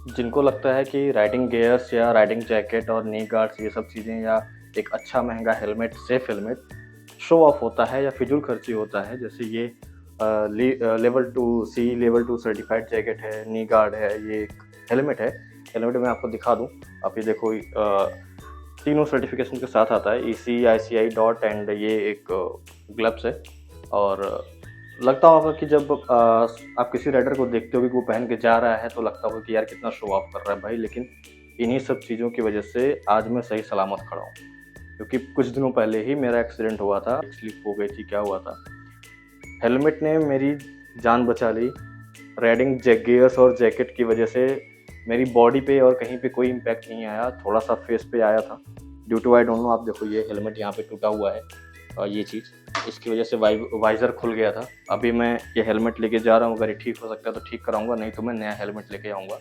जिनको लगता है कि राइडिंग गियर्स या राइडिंग जैकेट और नी गार्ड्स ये सब चीज़ें या एक अच्छा महंगा helmet, safe helmet show off होता है या फिजूल खर्ची होता है, जैसे ये लेवल 2 सी लेवल 2 सर्टिफाइड जैकेट है, नी गार्ड है, ये एक हेलमेट है। हेलमेट मैं आपको दिखा दूं, आप ये देखो, तीनों सर्टिफिकेशन के साथ आता है, EC ICI डॉट एंड ये एक ग्लव्स है। और लगता होगा कि जब आप किसी राइडर को देखते हो कि वो पहन के जा रहा है तो लगता होगा कि यार कितना शो ऑफ कर रहा है भाई, लेकिन इन्हीं सब चीज़ों की वजह से आज मैं सही सलामत खड़ा हूँ। क्योंकि कुछ दिनों पहले ही मेरा एक्सीडेंट हुआ था, स्लिप हो गई थी, क्या हुआ था, हेलमेट ने मेरी जान बचा ली। राइडिंग गियर्स और जैकेट की वजह से मेरी बॉडी पे और कहीं पे कोई इम्पैक्ट नहीं आया, थोड़ा सा फेस पे आया था due to I don't know. आप देखो ये हेलमेट यहाँ पे टूटा हुआ है और ये चीज़, इसकी वजह से वाइज़र खुल गया था। अभी मैं ये हेलमेट लेके जा रहा हूँ, अगर ये ठीक हो सकता है तो ठीक कराऊंगा, नहीं तो मैं नया हेलमेट लेके आऊँगा।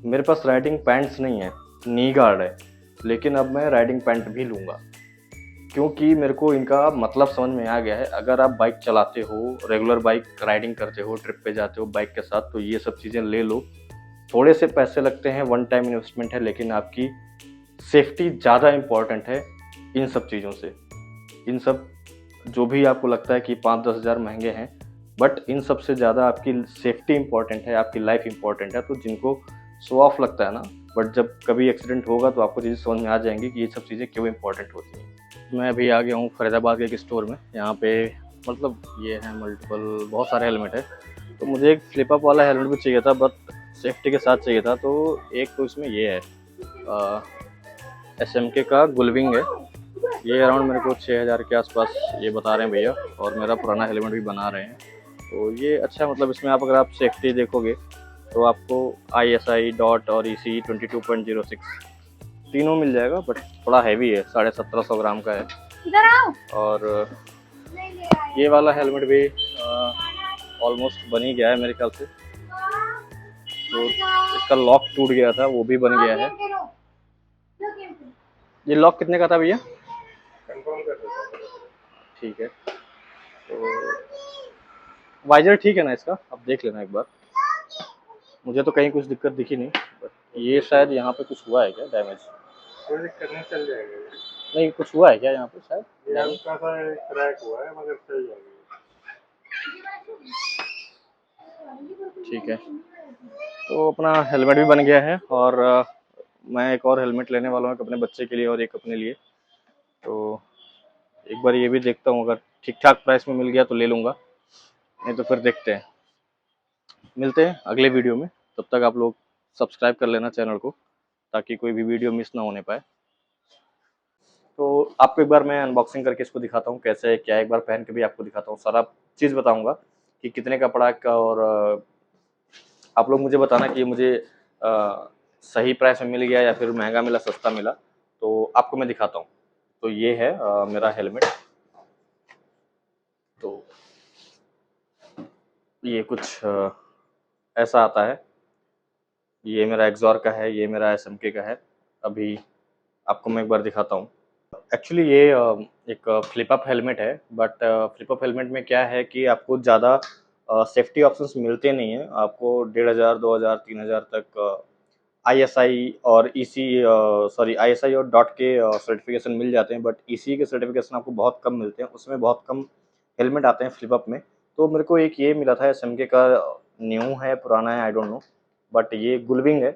मेरे पास राइडिंग पैंट्स नहीं है, नी गार्ड है, लेकिन अब मैं राइडिंग पैंट भी लूँगा क्योंकि मेरे को इनका मतलब समझ में आ गया है। अगर आप बाइक चलाते हो, रेगुलर बाइक राइडिंग करते हो, ट्रिप पे जाते हो बाइक के साथ, तो ये सब चीज़ें ले लो। थोड़े से पैसे लगते हैं, वन टाइम इन्वेस्टमेंट है, लेकिन आपकी सेफ्टी ज़्यादा इम्पॉर्टेंट है इन सब चीज़ों से। इन सब जो भी आपको लगता है कि 5-10 हज़ार महंगे हैं, बट इन सब से ज़्यादा आपकी सेफ्टी इम्पॉर्टेंट है, आपकी लाइफ इम्पॉर्टेंट है। तो जिनको शो ऑफ लगता है ना, बट जब कभी एक्सीडेंट होगा तो आपको चीज़ें समझ में आ जाएंगी कि ये सब चीज़ें क्यों इम्पॉर्टेंट होती हैं। मैं अभी आ गया हूँ फरीदाबाद के एक स्टोर में। यहाँ पे मतलब ये है मल्टीपल, बहुत सारे हेलमेट है। तो मुझे एक फ्लिप अप वाला हेलमेट भी चाहिए था, बट सेफ्टी के साथ चाहिए था। तो एक तो इसमें ये है, SMK का गुलविंग है। ये अराउंड मेरे को 6,000 के आसपास ये बता रहे हैं भैया, और मेरा पुराना हेलमेट भी बना रहे हैं। तो ये अच्छा, मतलब इसमें आप अगर आप सेफ्टी देखोगे तो आपको ISI डॉट और EC 22.06 तीनों मिल जाएगा, बट थोड़ा हैवी है, 1750 ग्राम का है। और ये वाला हेलमेट भी ऑलमोस्ट बन ही गया है मेरे ख्याल से। तो इसका लॉक टूट गया था, वो भी बन गया है। ये लॉक कितने का था भैया? कंफर्म कर देता हूं। ठीक है, तो वाइजर ठीक है ना इसका? आप देख लेना एक बार। मुझे तो कहीं कुछ दिक्कत दिखी नहीं, बट ये शायद यहाँ पे कुछ हुआ है क्या डैमेज? कोई दिक्कत नहीं, चल जाएगा। नहीं, कुछ हुआ है क्या यहाँ पे शायद? ये हल्का सा क्रैक हुआ है, मगर चल जाएगा। ठीक है, तो अपना हेलमेट भी बन गया है, और मैं एक और हेलमेट लेने वाला हूँ अपने बच्चे के लिए और एक अपने लिए। तो एक बार ये भी देखता हूँ, अगर ठीक ठाक प्राइस में मिल गया तो ले लूँगा, नहीं तो फिर देखते हैं। मिलते हैं अगले वीडियो में, तब तक आप लोग सब्सक्राइब कर लेना चैनल को, ताकि कोई भी वीडियो मिस ना होने पाए। तो आपको एक बार मैं अनबॉक्सिंग करके इसको दिखाता हूँ कैसे है क्या है, एक बार पहन के भी आपको दिखाता हूँ, सारा चीज़ बताऊँगा कि कितने का पड़ा का। और आप लोग मुझे बताना कि ये मुझे सही प्राइस में मिल गया या फिर महंगा मिला, सस्ता मिला, तो आपको मैं दिखाता हूँ। तो ये है मेरा हेलमेट। तो ये कुछ ऐसा आता है। ये मेरा एक्सॉर का है, ये मेरा SMK का है। अभी आपको मैं एक बार दिखाता हूँ। एक्चुअली ये एक फ्लिप अप हेलमेट है, बट फ्लिप अप हेलमेट में क्या है कि आपको ज़्यादा सेफ्टी ऑप्शंस मिलते नहीं हैं। आपको 1,500, 2,000, 3,000 तक ISI और EC सॉरी ISI और डॉट के सर्टिफिकेशन मिल जाते हैं, बट EC के सर्टिफिकेशन आपको बहुत कम मिलते हैं। उसमें बहुत कम हेलमेट आते हैं फ्लिप अप में। तो मेरे को एक ये मिला था SMK का, न्यू है पुराना है आई डोंट नो, बट ये गुलविंग है।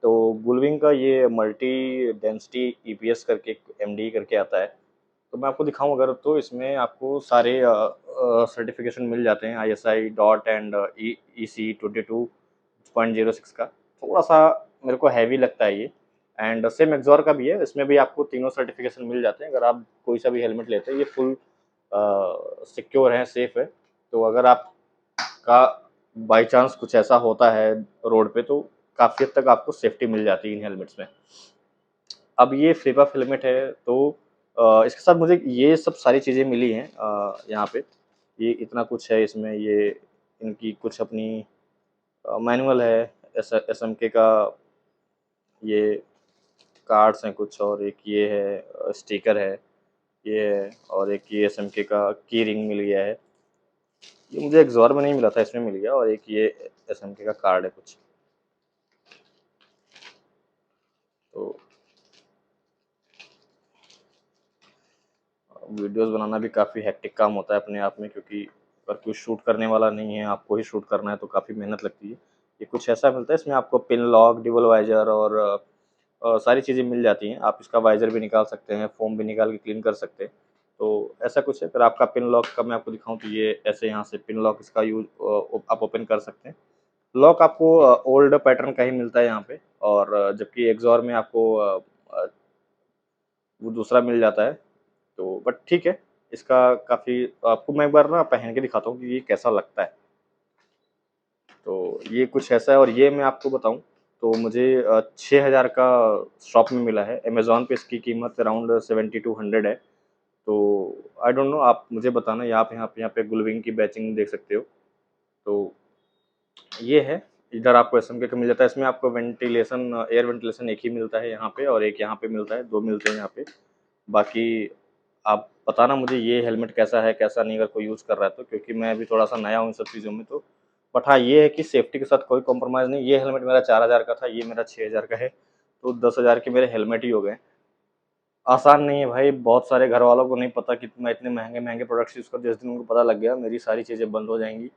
तो गुलविंग का ये मल्टी डेंसिटी EPS करके MD करके आता है। तो मैं आपको दिखाऊं अगर, तो इसमें आपको सारे सर्टिफिकेशन मिल जाते हैं, ISI डॉट एंड EC 22.06 का। थोड़ा सा मेरे को हैवी लगता है ये, एंड सेम एक्सॉर का भी है, इसमें भी आपको तीनों सर्टिफिकेशन मिल जाते हैं। अगर आप कोई सा भी हेलमेट लेते हैं, ये फुल सिक्योर है, सेफ है। तो अगर आपका बाई चांस कुछ ऐसा होता है रोड पे, तो काफ़ी हद तक आपको सेफ्टी मिल जाती है इन हेलमेट्स में। अब ये फ्लिप अप हेलमेट है, तो इसके साथ मुझे ये सब सारी चीज़ें मिली हैं। यहाँ पे ये इतना कुछ है इसमें, ये इनकी कुछ अपनी मैनुअल है, SMK का, ये कार्ड्स हैं कुछ, और एक ये है स्टिकर है, ये है, और एक ये SMK का की रिंग मिल गया है। ये मुझे एक्सॉर में नहीं मिला था, इसमें मिल गया। और एक ये SMK का कार्ड है कुछ। तो वीडियोस बनाना भी काफ़ी हेक्टिक काम होता है अपने आप में, क्योंकि अगर कोई शूट करने वाला नहीं है, आपको ही शूट करना है, तो काफ़ी मेहनत लगती है। ये कुछ ऐसा मिलता है, इसमें आपको पिन लॉक, ड्यूल वाइज़र और सारी चीज़ें मिल जाती हैं। आप इसका वाइज़र भी निकाल सकते हैं, फ़ोम भी निकाल के क्लीन कर सकते हैं। तो ऐसा कुछ है। फिर आपका पिन लॉक का मैं आपको दिखाऊँ, तो ये ऐसे यहाँ से पिन लॉक इसका यूज़ आप ओपन कर सकते हैं। लॉक आपको ओल्ड पैटर्न का ही मिलता है यहाँ पे, और जबकि एक्सॉर में आपको वो दूसरा मिल जाता है। तो बट ठीक है, इसका काफ़ी आपको मैं एक बार ना पहन के दिखाता हूँ कि ये कैसा लगता है। तो ये कुछ ऐसा है, और ये मैं आपको बताऊँ तो मुझे 6000 का शॉप में मिला है। अमेज़न पे इसकी कीमत अराउंड 7200 है। तो आई डोंट नो, आप मुझे बताना। यहाँ पे गुलविंग की बैचिंग देख सकते हो। तो ये है, इधर आपको एसएमके का मिल जाता है। इसमें आपको वेंटिलेशन, एयर वेंटिलेशन एक ही मिलता है यहाँ पे, और एक यहाँ पे मिलता है, 2 मिलते हैं यहाँ पे। बाकी आप बताना मुझे ये हेलमेट कैसा है, कैसा नहीं, अगर कोई यूज़ कर रहा है तो, क्योंकि मैं अभी थोड़ा-सा नया हूँ इन सब चीज़ों में तो। बट हाँ, ये है कि सेफ्टी के साथ कोई कॉम्प्रोमाइज़ नहीं। ये हेलमेट मेरा 4000 का था, ये मेरा 6000 का है, तो 10,000 के मेरे हेलमेट ही हो गए। आसान नहीं है भाई, बहुत सारे घरवालों को नहीं पता कि मैं इतने महँगे-महँगे प्रोडक्ट्स यूज़ करता हूँ। जिस दिन उनको पता लग गया, मेरी सारी चीज़ें बंद हो जाएँगी।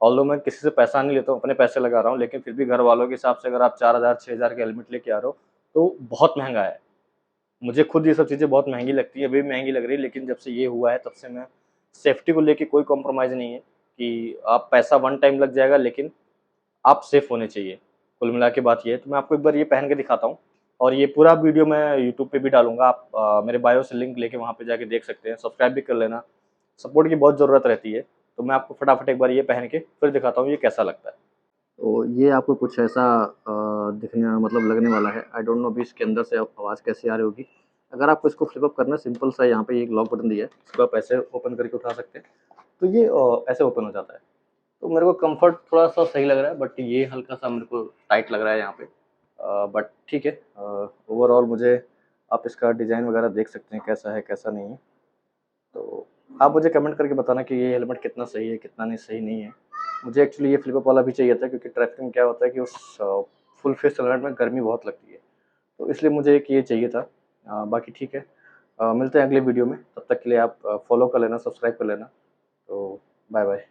ऑल्दो मैं किसी से पैसा नहीं लेता हूँ, अपने पैसे लगा रहा हूँ, लेकिन फिर भी घरवालों के हिसाब से अगर आप 4000 6000 का हेलमेट लेके आ रहे हो, तो बहुत महँगा है। मुझे खुद ये सब चीज़ें बहुत महँगी लगती हैं, अभी भी महँगी लग रही है, लेकिन जब से ये हुआ है तब से मैं सेफ्टी को लेके कोई कॉम्प्रोमाइज़ नहीं है कि आप पैसा वन टाइम लग जाएगा, लेकिन आप सेफ होने चाहिए। कुल मिला के बात ये है। तो मैं आपको एक बार ये पहन के दिखाता हूँ, और ये पूरा वीडियो मैं यूट्यूब पे भी डालूँगा। आप मेरे बायो से लिंक लेके वहाँ पे जाके देख सकते हैं, सब्सक्राइब भी कर लेना। सपोर्ट की बहुत ज़रूरत रहती है। तो मैं आपको फटाफट एक बार ये पहन के फिर दिखाता हूँ ये कैसा लगता है। तो ये आपको कुछ ऐसा दिखने मतलब लगने वाला है। आई डोंट नो अभी इसके अंदर से आवाज़ कैसी आ रही होगी। अगर आपको इसको फ्लिप अप करना है, सिंपल सा यहाँ पे एक लॉक बटन दिया है, इसको आप ऐसे ओपन करके उठा सकते हैं। तो ये ऐसे ओपन हो जाता है। तो मेरे को कंफर्ट थोड़ा-सा सही लग रहा है, बट ये हल्का-सा मेरे को टाइट लग रहा है यहाँ पे। बट ठीक है, ओवरऑल मुझे आप इसका डिज़ाइन वगैरह देख सकते हैं कैसा है, कैसा नहीं है। तो आप मुझे कमेंट करके बताना कि ये हेलमेट कितना सही है, कितना नहीं सही नहीं है। मुझे एक्चुअली ये फ्लिप अप वाला भी चाहिए था, क्योंकि ट्रैफिक में क्या होता है कि उस फुल फेस हेलमेट में गर्मी बहुत लगती है। तो इसलिए मुझे एक ये चाहिए था। बाकी ठीक है, मिलते हैं अगले वीडियो में। तब तक के लिए आप फॉलो कर लेना, सब्सक्राइब कर लेना। तो बाय बाय।